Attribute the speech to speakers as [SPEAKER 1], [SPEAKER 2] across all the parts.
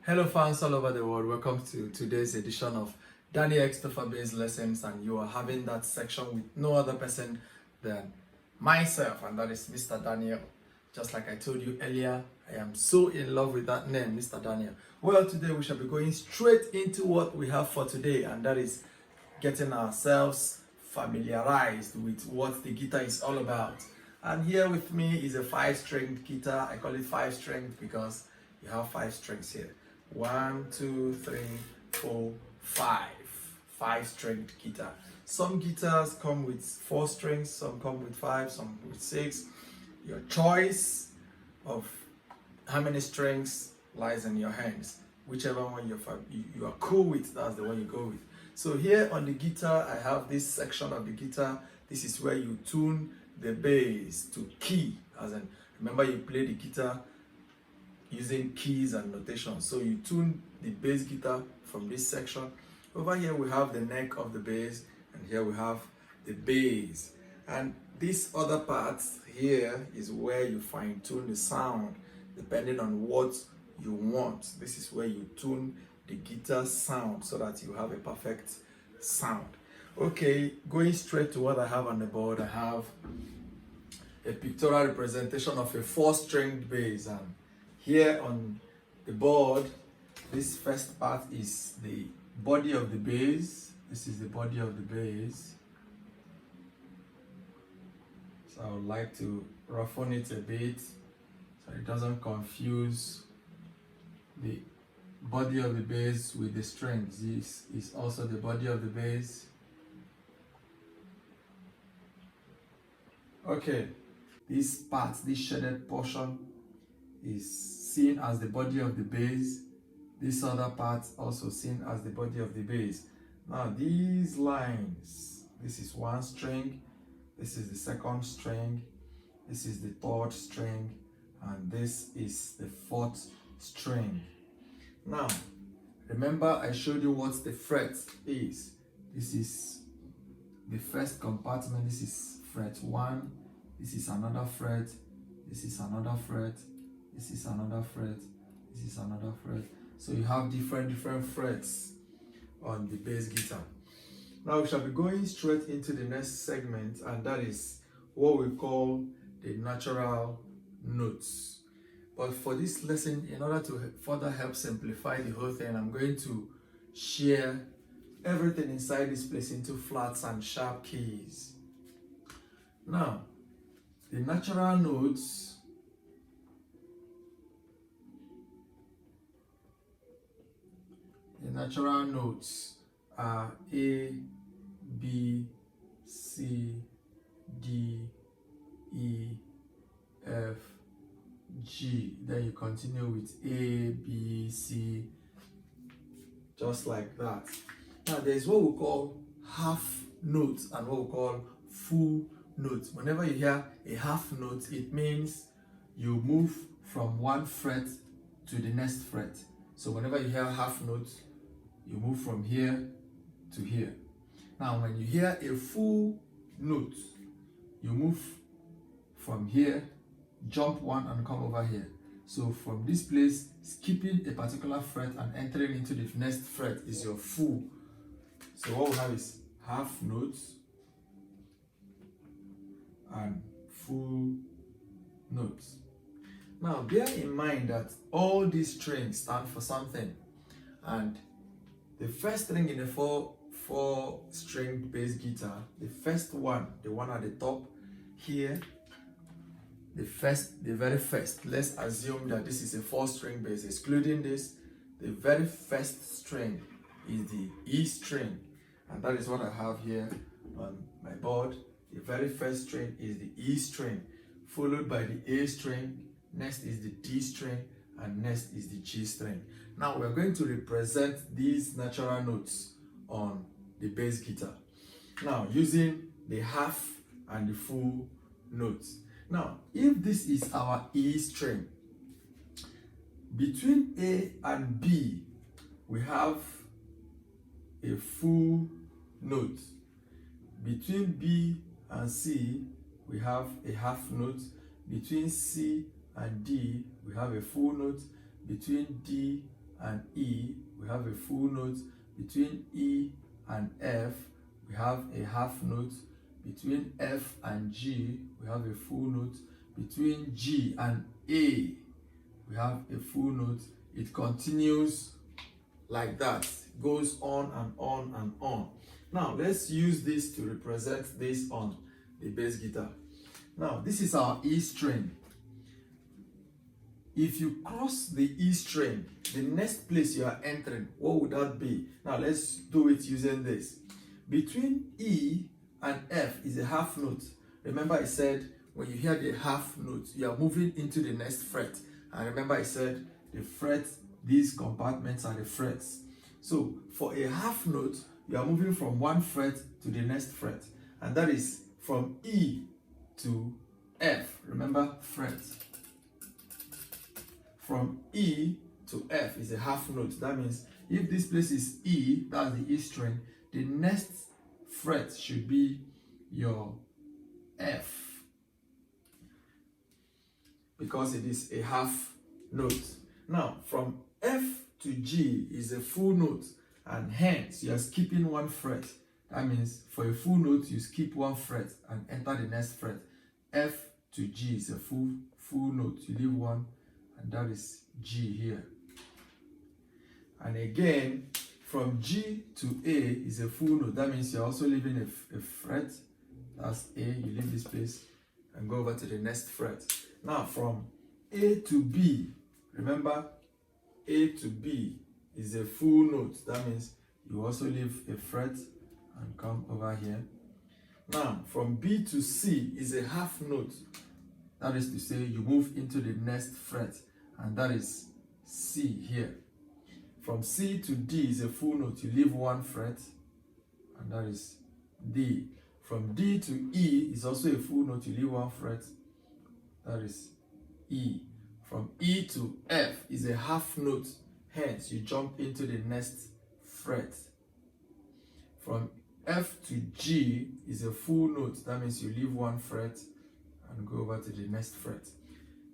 [SPEAKER 1] Hello fans all over the world, welcome to today's edition of DannyXtopher based lessons, and you are having that section with no other person than myself, and that is Mr. Daniel. Just like I told you earlier, I am so in love with that name, Mr. Daniel. Well, today we shall be going straight into what we have for today, and that is getting ourselves familiarized with what the guitar is all about. And here with me is a 5-stringed guitar. I call it 5-stringed because you have 5 strings here. 1, 2, 3, 4, 5. 5-stringed guitar. Some guitars come with 4 strings, some come with 5, some with 6. Your choice of how many strings lies in your hands. Whichever one you are cool with, that's the one you go with. So here on the guitar, I have this section of the guitar. This is where you tune the bass to key. As in, remember you play the guitar using keys and notation. So you tune the bass guitar from this section. Over here we have the neck of the bass, and here we have the bass. And this other part here is where you fine tune the sound depending on what you want. This is where you tune the guitar sound so that you have a perfect sound. Okay, going straight to what I have on the board, I have a pictorial representation of a 4-stringed bass, and here on the board, this first part is the body of the bass. This is the body of the bass. So I would like to roughen it a bit so it doesn't confuse the body of the bass with the strings. This is also the body of the bass. Okay, this part, this shaded portion, is seen as the body of the bass. This other part also seen as the body of the bass. Now these lines, this is 1 string, this is the 2nd string, this is the 3rd string, and this is the 4th string. Now remember I showed you what the fret is. This is the first compartment. This is fret 1, this is another fret, this is another fret, this is another fret, this is another fret. So you have different frets on the bass guitar. Now we shall be going straight into the next segment, and that is what we call the natural notes. But for this lesson, in order to further help simplify the whole thing, I'm going to share everything inside this place into flats and sharp keys. Now, the natural notes are A, B, C, D, E, F, G. Then you continue with A, B, C, just like that. Now there's what we call half notes and what we call full notes. Whenever you hear a half note, it means you move from one fret to the next fret. So whenever you hear half notes, you move from here to here. Now when you hear a full note, you move from here, jump 1 and come over here. So from this place, skipping a particular fret and entering into the next fret is your full. So what we have is half notes and full notes. Now bear in mind that all these strings stand for something, and the first string in a 4-stringed bass guitar, the first one, the one at the top here, the very first, let's assume that this is a 4-string bass. Excluding this, the very first string is the E string, and that is what I have here on my board. The very first string is the E string, followed by the A string, next is the D string, and next is the G string. Now we're going to represent these natural notes on the bass guitar, now using the half and the full notes. Now if this is our E string, between A and B we have a full note. Between B and C we have a half note. Between C and D we have a full note. Between D and E, we have a full note. Between E and F, we have a half note. Between F and G, we have a full note. Between G and A, we have a full note. It continues like that, goes on and on and on. Now let's use this to represent this on the bass guitar. Now this is our E string. If you cross the E string, the next place you are entering, what would that be? Now let's do it using this. Between E and F is a half note. Remember I said when you hear the half note, you are moving into the next fret. And remember I said the fret, these compartments are the frets. So for a half note, you are moving from one fret to the next fret. And that is from E to F. Remember, fret. From E to F is a half note. That means if this place is E, that's the E string, the next fret should be your F, because it is a half note. Now, from F to G is a full note, and hence you are skipping one fret. That means for a full note, you skip one fret and enter the next fret. F to G is a full note. You leave one, and that is G here. And again, from G to A is a full note. That means you're also leaving a fret. That's A. You leave this place and go over to the next fret. Now, from A to B, remember, A to B is a full note. That means you also leave a fret and come over here. Now, from B to C is a half note. That is to say, you move into the next fret, and that is C here. From C to D is a full note. You leave one fret, and that is D. From D to E is also a full note. You leave one fret, that is E. From E to F is a half note. Hence, you jump into the next fret. From F to G is a full note. That means you leave one fret and go over to the next fret.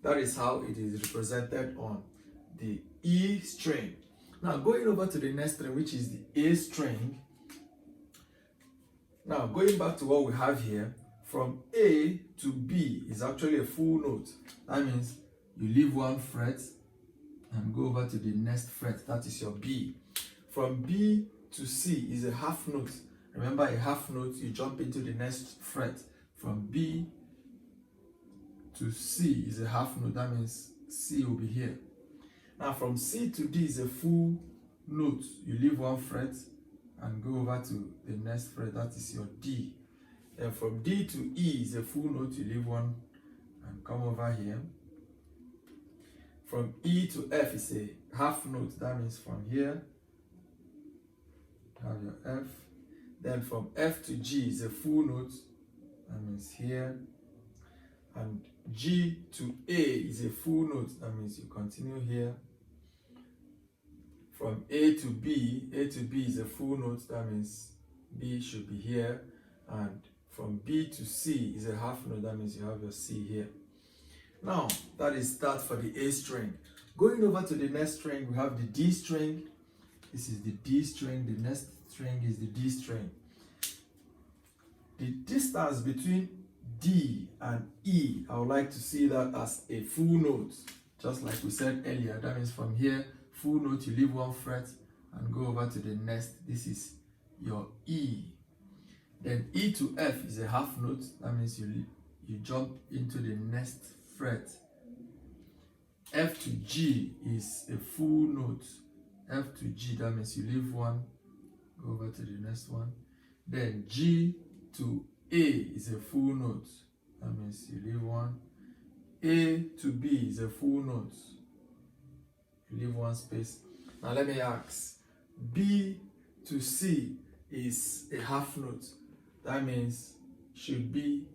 [SPEAKER 1] That is how it is represented on the E string. Now, going over to the next string, which is the A string. Now, going back to what we have here, from A to B is actually a full note. That means you leave one fret and go over to the next fret. That is your B. From B to C is a half note. Remember, a half note, you jump into the next fret. From B to C is a half note. That means C will be here. Now, from C to D is a full note. You leave one fret and go over to the next fret. That is your D. Then from D to E is a full note. You leave one and come over here. From E to F is a half note. That means from here, you have your F. Then from F to G is a full note. That means here. And G to A is a full note. That means you continue here. From A to B is a full note. That means B should be here. And from B to C is a half note. That means you have your C here. Now, that is that for the A string. Going over to the next string, we have the D string. This is the D string. The next string is the D string. The distance between D and E, I would like to see that as a full note. Just like we said earlier, that means from here, full note, you leave one fret and go over to the next. This is your E. Then E to F is a half note. That means you jump into the next fret. F to G is a full note. F to G, that means you leave one, go over to the next one. Then G to A is a full note. That means you leave one. A to B is a full note. You leave one space. Now let me ask. B to C is a half note. That means should be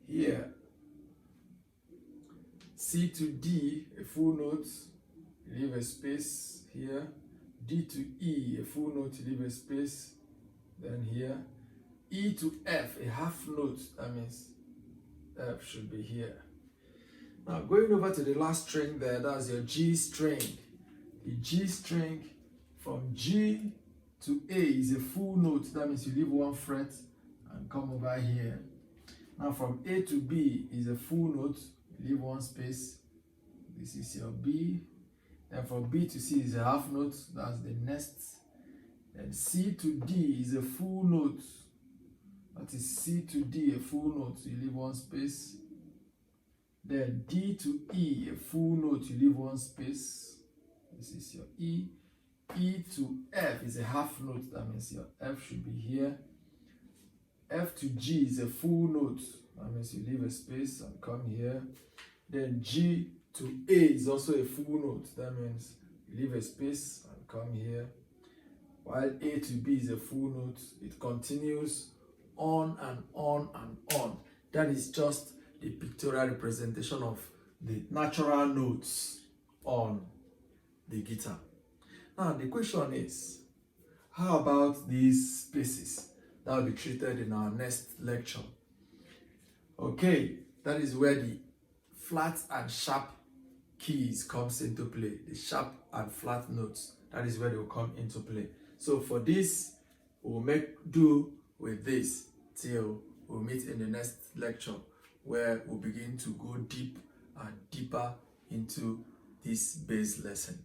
[SPEAKER 1] here. C to D, a full note. You leave a space here. D to E, a full note. You leave a space. Then here. E to F, a half note. That means F should be here. Now going over to the last string there, that's your G string. A G string from G to A is a full note. That means you leave one fret and come over here. Now from A to B is a full note. You leave one space. This is your B. Then from B to C is a half note. That's the next. Then C to D is a full note. That is C to D, a full note. You leave one space. Then D to E, a full note. You leave one space. This is your E. E to F is a half note. That means your F should be here. F to G is a full note. That means you leave a space and come here. Then G to A is also a full note. That means you leave a space and come here. While A to B is a full note, it continues on and on and on. That is just the pictorial representation of the natural notes on the guitar. Now the question is, how about these spaces? That will be treated in our next lecture. Okay, that is where the flat and sharp keys comes into play. The sharp and flat notes, that is where they will come into play. So for this, we'll make do with this till we'll meet in the next lecture, where we'll begin to go deep and deeper into this bass lesson.